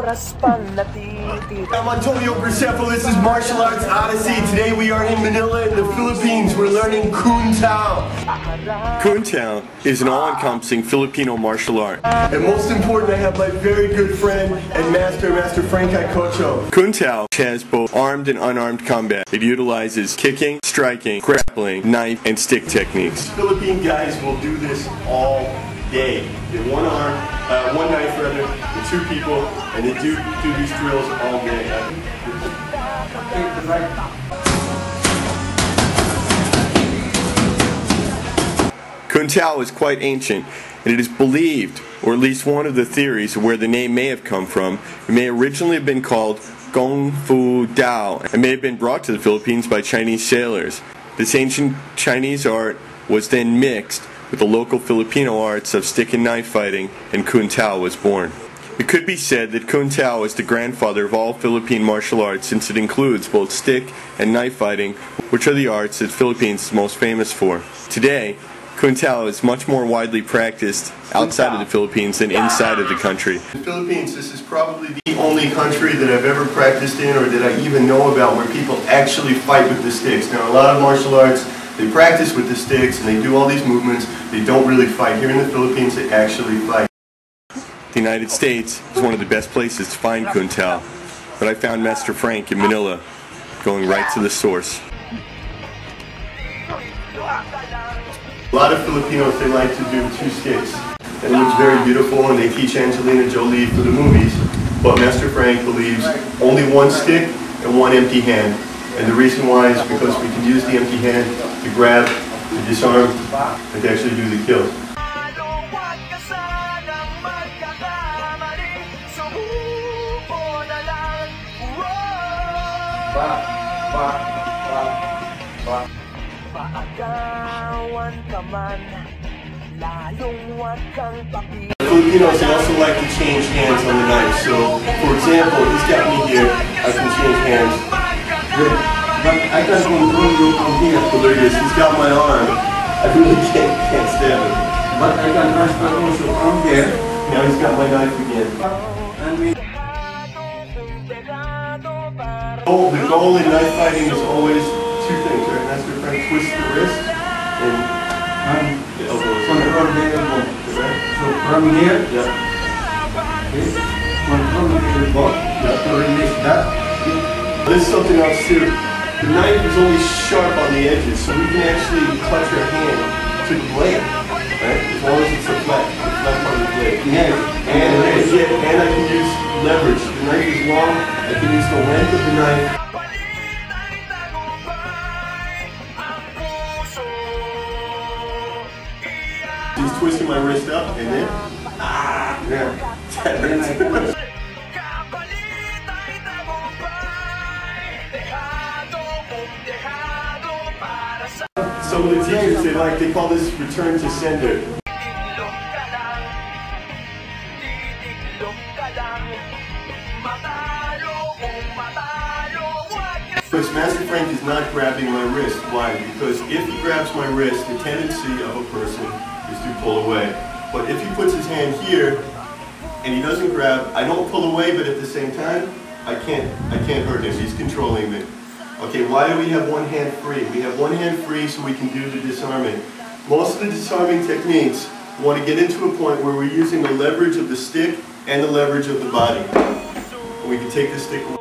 I'm Antonio Graceffo, this is Martial Arts Odyssey. Today we are in Manila in the Philippines. We're learning Kun Tao. Kun Tao is an all-encompassing Filipino martial art. And most important, I have my very good friend and Master Frank Aycocho. Kun Tao has both armed and unarmed combat. It utilizes kicking, striking, grappling, knife, and stick techniques. Philippine guys will do this all day. They have one arm, one knife rather, with two people, and they do these drills all day. Kun Tao is quite ancient, and it is believed, or at least one of the theories of where the name may have come from, it may originally have been called Kung Fu Dao, and may have been brought to the Philippines by Chinese sailors. This ancient Chinese art was then mixed with the local Filipino arts of stick and knife fighting, and Kun Tao was born. It could be said that Kun Tao is the grandfather of all Philippine martial arts, since it includes both stick and knife fighting, which are the arts that Philippines is most famous for. Today, Kun Tao is much more widely practiced outside of the Philippines than inside of the country. In the Philippines, this is probably the only country that I've ever practiced in, or that I even know about, where people actually fight with the sticks. Now, a lot of martial arts, they practice with the sticks and they do all these movements. They don't really fight. Here in the Philippines, they actually fight. The United States is one of the best places to find Kun Tao, but I found Master Frank in Manila, going right to the source. A lot of Filipinos, they like to do two sticks. And it looks very beautiful, and they teach Angelina Jolie for the movies. But Master Frank believes only one stick and one empty hand. And the reason why is because we can use the empty hand to grab, to disarm, and to actually do the kill. Filipinos, they also like to change hands on the knife. So, for example, he's got me here, I can change hands. But I can control you from here. So there he is, he's got my arm. I really can't stab him. But I can transfer also from here. Now he's got my knife again. The goal in knife fighting is always two things, right? Master Frank, twist the wrist and the elbows. Control the elbow. Right? So from here, okay. Control the elbow. To release that. This is something else too. The knife is only sharp on the edges, so we can actually touch our hand to the blade, right? As long as it's a flat part of the blade. Yes. And I can use leverage. The knife is long, I can use the length of the knife. He's twisting my wrist up, and then, yeah. Some of the teachers, they call this return to sender. Because Master Frank is not grabbing my wrist. Why? Because if he grabs my wrist, the tendency of a person is to pull away. But if he puts his hand here and he doesn't grab, I don't pull away, but at the same time, I can't hurt him. He's controlling me. Okay, why do we have one hand free? We have one hand free so we can do the disarming. Most of the disarming techniques want to get into a point where we're using the leverage of the stick and the leverage of the body. And we can take the stick away.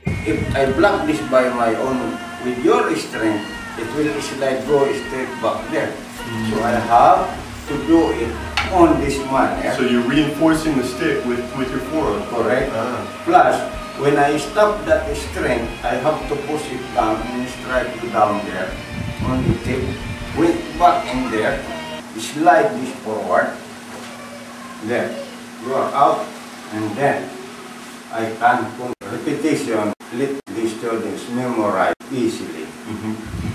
If I block this by my own, with your strength, it will slide go straight back there. So I have to do it on this manner. So you're reinforcing the stick with your forearm. Correct. Plus, when I stop that strength, I have to push it down and strike it down there on the tip. Went back in there, slide this forward. There, you are out, and then I can put repetition. Let the students memorize easily.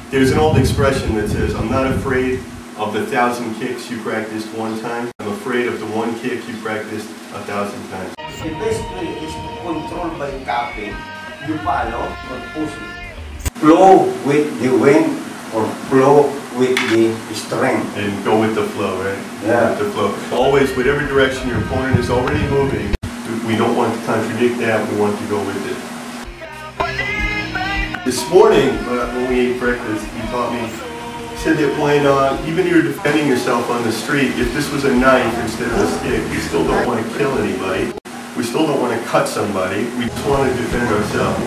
There's an old expression that says, I'm not afraid of the 1,000 kicks you practiced one time. I'm afraid of the one kick you practiced 1,000 times. The best way is to control by tapping. You follow or push it. Flow with the wind or flow with the strength. And go with the flow, right? Yeah. Go with the flow. Always, whatever direction your opponent is already moving, We don't want to contradict that, we want to go with it. This morning, when we ate breakfast, he taught me, he said that when even you're defending yourself on the street, if this was a knife instead of a stick, we still don't want to kill anybody. We still don't want to cut somebody. We just want to defend ourselves.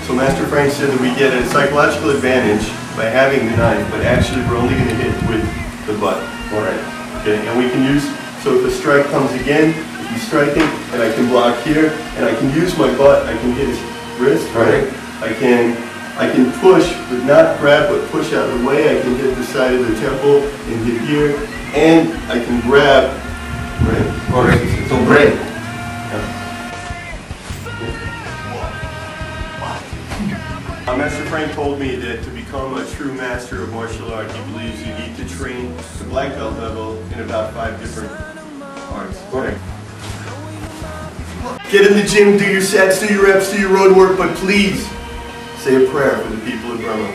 So Master Frank said that we get a psychological advantage by having the knife, but actually we're only going to hit with the butt. Alright. Okay, and we can use, so if a strike comes again, if he's striking, and I can block here, and I can use my butt, I can hit his wrist, right? I can push, but not grab, but push out of the way. I can hit the side of the temple and hit here, and I can grab, right? Correct. So break. Master Frank told me that to become a true master of martial art, he believes you need to train the black belt level in about 5 different arts. Correct. Get in the gym, do your sets, do your reps, do your road work, but please say a prayer for the people of Burma.